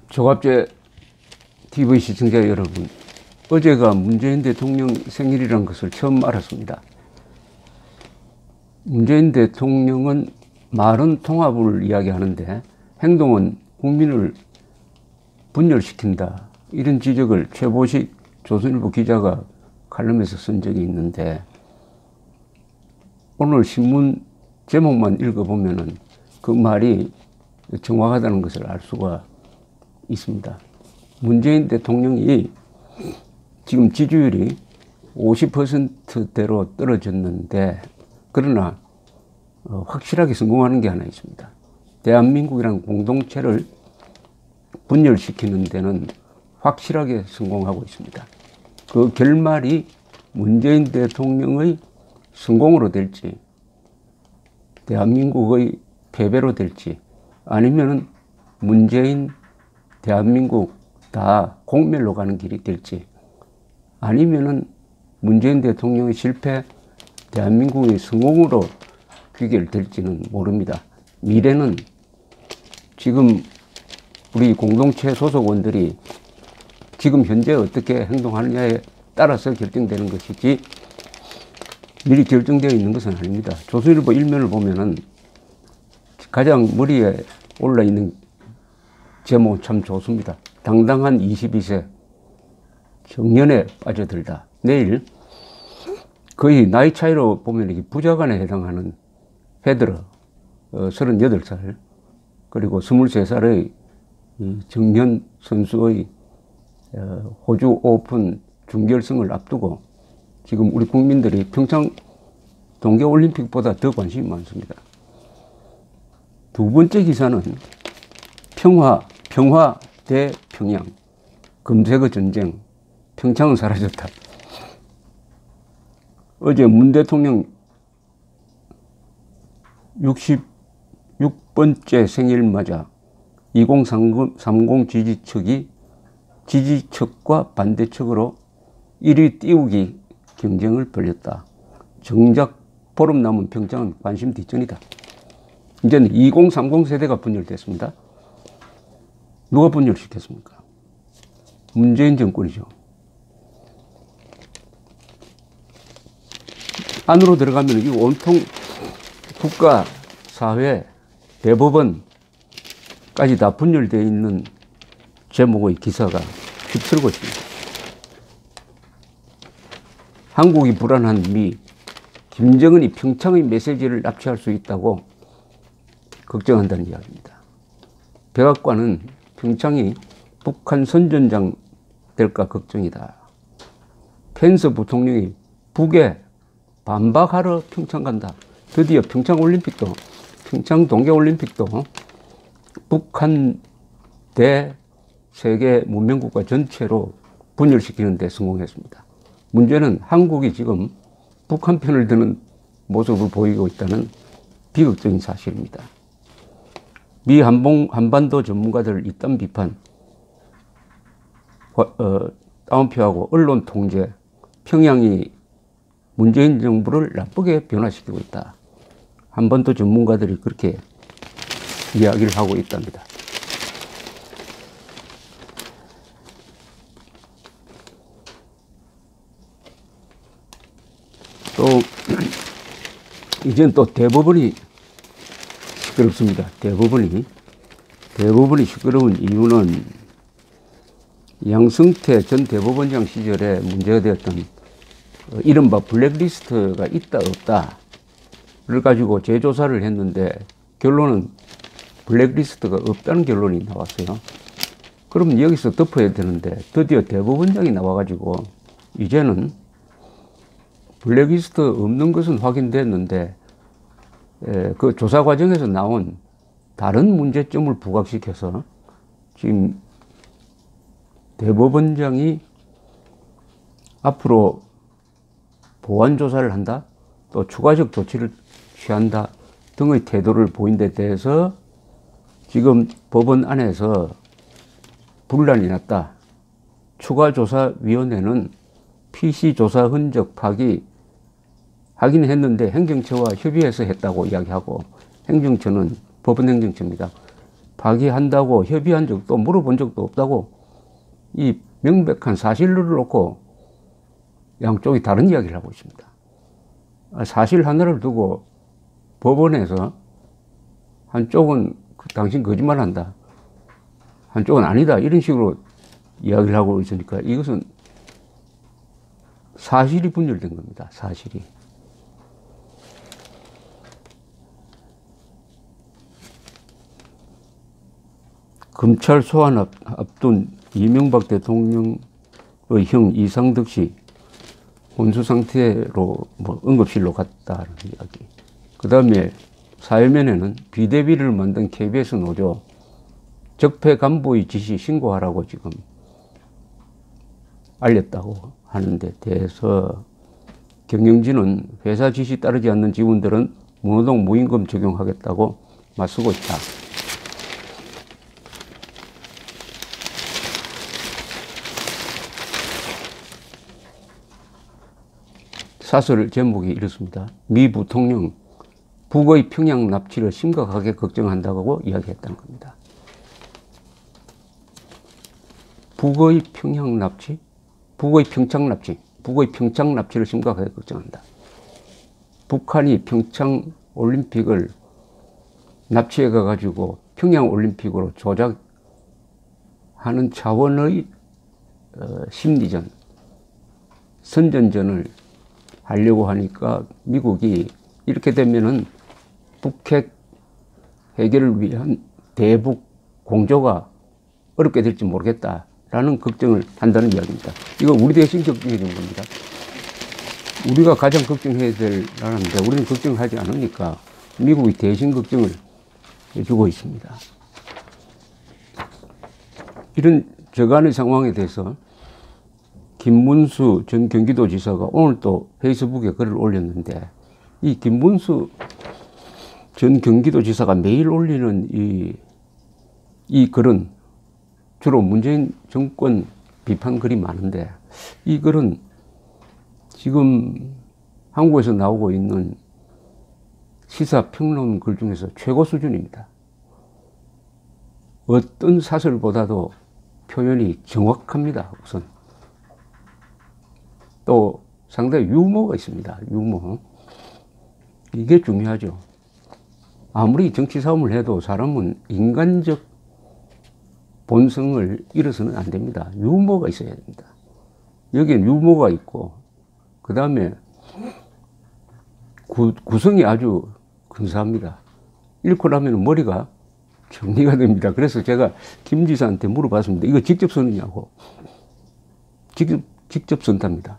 조갑제 TV 시청자 여러분, 어제가 문재인 대통령 생일이라는 것을 처음 알았습니다. 문재인 대통령은 말은 통합을 이야기하는데 행동은 국민을 분열시킨다, 이런 지적을 최보식 조선일보 기자가 칼럼에서 쓴 적이 있는데, 오늘 신문 제목만 읽어보면은 그 말이 정확하다는 것을 알 수가 있습니다. 문재인 대통령이 지금 지지율이 50%대로 떨어졌는데, 그러나 확실하게 성공하는 게 하나 있습니다. 대한민국이라는 공동체를 분열시키는 데는 확실하게 성공하고 있습니다. 그 결말이 문재인 대통령의 성공으로 될지, 대한민국의 패배로 될지, 아니면은 문재인 대한민국 다 공멸로 가는 길이 될지, 아니면은 문재인 대통령의 실패, 대한민국의 성공으로 귀결될지는 모릅니다. 미래는 지금 우리 공동체 소속원들이 지금 현재 어떻게 행동하느냐에 따라서 결정되는 것이지 미리 결정되어 있는 것은 아닙니다. 조선일보 일면을 보면은 가장 머리에 올라 있는 제목은 참 좋습니다. 당당한 22세 정년에 빠져들다. 내일 거의 나이 차이로 보면 이게 부자간에 해당하는 페드러 38살, 그리고 23살의 정년 선수의 호주 오픈 준결승을 앞두고 지금 우리 국민들이 평창 동계올림픽보다 더 관심이 많습니다. 두 번째 기사는 평화 대 평양, 검색어 전쟁, 평창은 사라졌다. 어제 문 대통령 66번째 생일 맞아 2030 지지척과 반대척으로 1위 띄우기 경쟁을 벌였다. 정작 보름 남은 평창은 관심 뒷전이다. 이제는 2030 세대가 분열됐습니다. 누가 분열시켰습니까? 문재인 정권이죠. 안으로 들어가면 이 온통 국가, 사회, 대법원까지 다 분열되어 있는 제목의 기사가 휩쓸고 있습니다. 한국이 불안한 미, 김정은이 평창의 메시지를 납치할 수 있다고 걱정한다는 이야기입니다. 백악관은 평창이 북한 선전장 될까 걱정이다. 펜스 부통령이 북에 반박하러 평창 간다. 드디어 평창 동계올림픽도 북한 대 세계 문명국가 전체로 분열시키는 데 성공했습니다. 문제는 한국이 지금 북한 편을 드는 모습을 보이고 있다는 비극적인 사실입니다. 미 한반도 전문가들 이딴 비판 다운표하고 언론 통제, 평양이 문재인 정부를 나쁘게 변화시키고 있다. 한반도 전문가들이 그렇게 이야기를 하고 있답니다. 또 이제는 또 대법원이 시끄럽습니다. 대법원이 시끄러운 이유는 양승태 전 대법원장 시절에 문제가 되었던 이른바 블랙리스트가 있다 없다를 가지고 재조사를 했는데 결론은 블랙리스트가 없다는 결론이 나왔어요. 그럼 여기서 덮어야 되는데 드디어 대법원장이 나와가지고 이제는 블랙리스트 없는 것은 확인됐는데 그 조사 과정에서 나온 다른 문제점을 부각시켜서 지금 대법원장이 앞으로 보완 조사를 한다, 또 추가적 조치를 취한다 등의 태도를 보인 데 대해서 지금 법원 안에서 분란이 났다. 추가조사위원회는 PC조사 흔적 파기 하긴 했는데 행정처와 협의해서 했다고 이야기하고, 행정처는 법원행정처입니다. 파기한다고 협의한 적도 물어본 적도 없다고 이 명백한 사실을 놓고 양쪽이 다른 이야기를 하고 있습니다. 사실 하나를 두고 법원에서 한쪽은 당신 거짓말한다, 한쪽은 아니다, 이런 식으로 이야기를 하고 있으니까 이것은 사실이 분열된 겁니다. 사실이. 검찰 소환 앞둔 이명박 대통령의 형 이상득 씨 혼수 상태로 응급실로 갔다는 이야기. 그 다음에 사회면에는 비대비를 만든 KBS 노조 적폐 간부의 지시 신고하라고 지금 알렸다고 하는데 대해서 경영진은 회사 지시 따르지 않는 직원들은 무노동 무임금 적용하겠다고 맞서고 있다. 사설 제목이 이렇습니다. 미 부통령 북의 평양 납치를 심각하게 걱정한다고 이야기했다는 겁니다. 북의 평양 납치? 북의 평창 납치? 북의 평창 납치를 심각하게 걱정한다. 북한이 평창 올림픽을 납치해 가지고 평양 올림픽으로 조작하는 차원의 심리전, 선전전을 하려고 하니까 미국이 이렇게 되면은 북핵 해결을 위한 대북 공조가 어렵게 될지 모르겠다라는 걱정을 한다는 이야기입니다. 이거 우리 대신 걱정해야 되는 겁니다. 우리가 가장 걱정해야 될 나라인데 우리는 걱정하지 않으니까 미국이 대신 걱정을 해주고 있습니다. 이런 저간의 상황에 대해서 김문수 전 경기도지사가 오늘 또 페이스북에 글을 올렸는데, 이 김문수 전 경기도지사가 매일 올리는 이 글은 주로 문재인 정권 비판 글이 많은데, 이 글은 지금 한국에서 나오고 있는 시사평론 글 중에서 최고 수준입니다. 어떤 사설보다도 표현이 정확합니다. 우선 또 상당히 유머가 있습니다. 유머. 이게 중요하죠. 아무리 정치 싸움을 해도 사람은 인간적 본성을 잃어서는 안 됩니다. 유머가 있어야 됩니다. 여기엔 유머가 있고, 그 다음에 구성이 아주 근사합니다. 읽고 나면 머리가 정리가 됩니다. 그래서 제가 김 지사한테 물어봤습니다. 이거 직접 쓰느냐고. 직접 쓴답니다.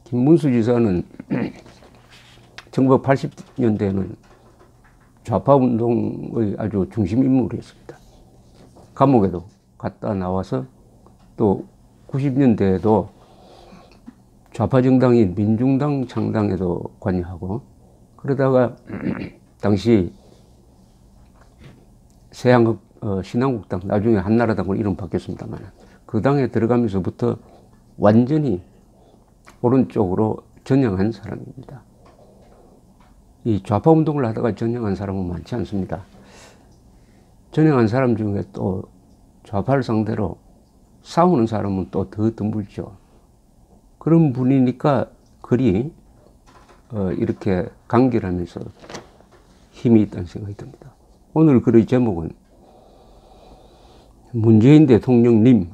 김문수 지사는 1980년대에는 좌파 운동의 아주 중심 인물이었습니다. 감옥에도 갔다 나와서 또 90년대에도 좌파 정당인 민중당 창당에도 관여하고, 그러다가 당시 신한국당, 나중에 한나라당으로 이름 바뀌었습니다만, 그 당에 들어가면서부터 완전히 오른쪽으로 전향한 사람입니다. 이 좌파 운동을 하다가 전향한 사람은 많지 않습니다. 전향한 사람 중에 또 좌파를 상대로 싸우는 사람은 또 더 드물죠. 그런 분이니까 글이 이렇게 간결하면서 힘이 있다는 생각이 듭니다. 오늘 글의 제목은 문재인 대통령님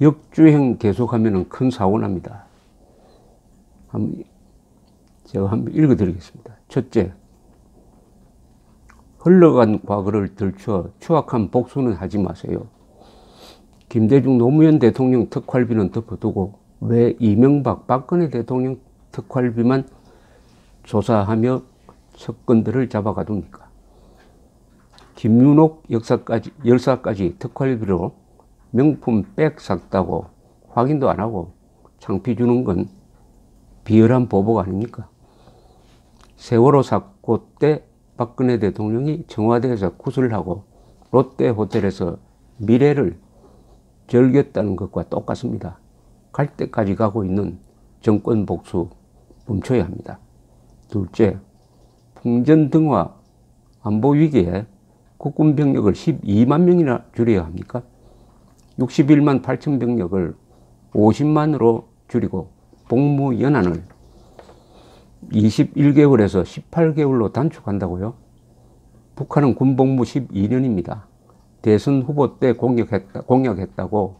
역주행 계속하면 큰 사고 납니다. 제가 한번 읽어드리겠습니다. 첫째, 흘러간 과거를 들춰 추악한 복수는 하지 마세요. 김대중 노무현 대통령 특활비는 덮어두고 왜 이명박 박근혜 대통령 특활비만 조사하며 석건들을 잡아가둡니까? 김윤옥 열사까지 특활비로 명품 백 샀다고 확인도 안 하고 창피 주는 건 비열한 보복 아닙니까? 세월호 사고 때 박근혜 대통령이 청와대에서 구슬하고 롯데 호텔에서 미래를 즐겼다는 것과 똑같습니다. 갈 때까지 가고 있는 정권 복수 멈춰야 합니다. 둘째, 풍전등화 안보 위기에 국군 병력을 12만 명이나 줄여야 합니까? 61만 8천 병력을 50만으로 줄이고 복무 연한을 21개월에서 18개월로 단축한다고요? 북한은 군복무 12년입니다. 대선 후보 때 공약했다고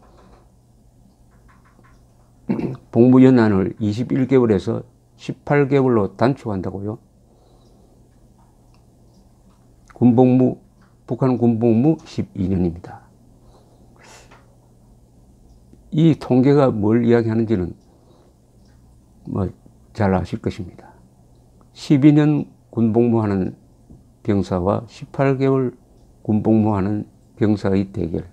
복무 연한을 21개월에서 18개월로 단축한다고요? 북한 군복무 12년입니다. 이 통계가 뭘 이야기하는지는 잘 아실 것입니다. 12년 군복무하는 병사와 18개월 군복무하는 병사의 대결.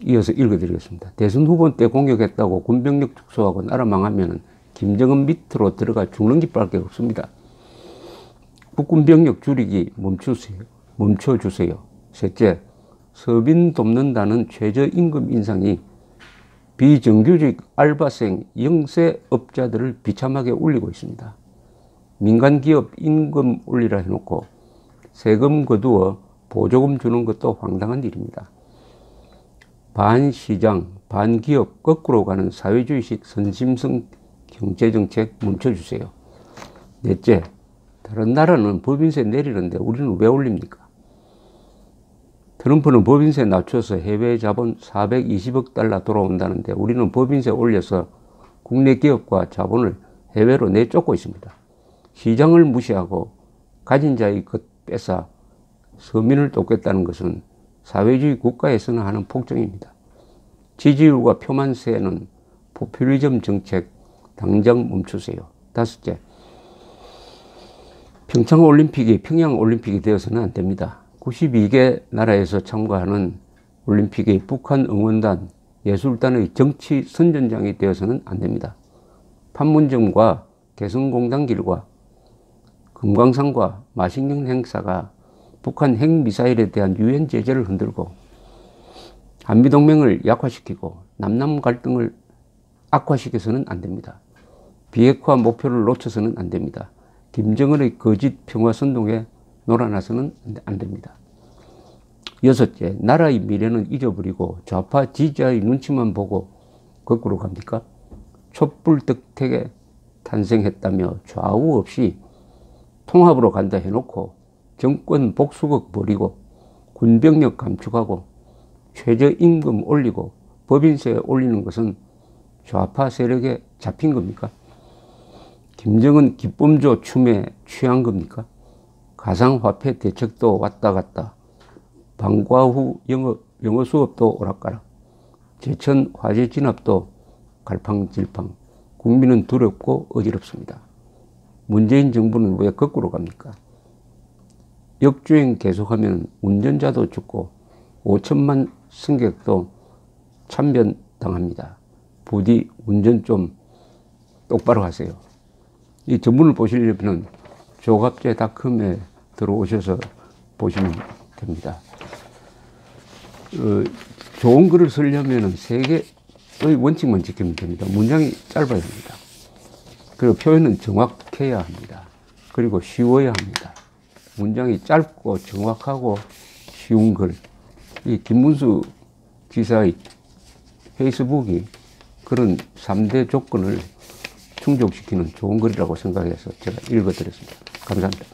이어서 읽어드리겠습니다. 대선 후보 때 공격했다고 군병력 축소하고 나라 망하면 김정은 밑으로 들어가 죽는 깃밖에 없습니다. 국군 병력 줄이기 멈춰주세요. 셋째, 서민 돕는다는 최저임금 인상이 비정규직 알바생 영세업자들을 비참하게 울리고 있습니다. 민간기업 임금 올리라 해놓고 세금 거두어 보조금 주는 것도 황당한 일입니다. 반시장, 반기업 거꾸로 가는 사회주의식 선심성 경제정책 멈춰주세요. 넷째, 다른 나라는 법인세 내리는데 우리는 왜 올립니까? 트럼프는 법인세 낮춰서 해외 자본 420억 달러 돌아온다는데 우리는 법인세 올려서 국내 기업과 자본을 해외로 내쫓고 있습니다. 시장을 무시하고 가진 자의 것 뺏어 서민을 돕겠다는 것은 사회주의 국가에서는 하는 폭정입니다. 지지율과 표만세는 포퓰리즘 정책 당장 멈추세요. 다섯째, 평양올림픽이 되어서는 안 됩니다. 92개 나라에서 참가하는 올림픽의 북한 응원단, 예술단의 정치 선전장이 되어서는 안 됩니다. 판문점과 개성공단길과 금강산과 마신령 행사가 북한 핵미사일에 대한 유엔 제재를 흔들고 한미동맹을 약화시키고 남남 갈등을 악화시켜서는 안 됩니다. 비핵화 목표를 놓쳐서는 안 됩니다. 김정은의 거짓 평화선동에 놀아나서는 안 됩니다. 여섯째, 나라의 미래는 잊어버리고 좌파 지지자의 눈치만 보고 거꾸로 갑니까? 촛불덕택에 탄생했다며 좌우 없이 통합으로 간다 해놓고 정권 복수극 벌이고 군병력 감축하고 최저임금 올리고 법인세 올리는 것은 좌파 세력에 잡힌 겁니까? 김정은 기쁨조 춤에 취한 겁니까? 가상화폐 대책도 왔다 갔다, 방과 후 영어 수업도 오락가락, 제천 화재 진압도 갈팡질팡, 국민은 두렵고 어지럽습니다. 문재인 정부는 왜 거꾸로 갑니까? 역주행 계속하면 운전자도 죽고 5천만 승객도 참변당합니다. 부디 운전 좀 똑바로 하세요. 이 전문을 보시려면 조갑제닷컴에 들어오셔서 보시면 됩니다. 좋은 글을 쓰려면 세 개의 원칙만 지키면 됩니다. 문장이 짧아야 합니다. 그리고 표현은 정확해야 합니다. 그리고 쉬워야 합니다. 문장이 짧고 정확하고 쉬운 글. 이 김문수 지사의 페이스북이 그런 3대 조건을 충족시키는 좋은 글이라고 생각해서 제가 읽어드렸습니다. 감사합니다.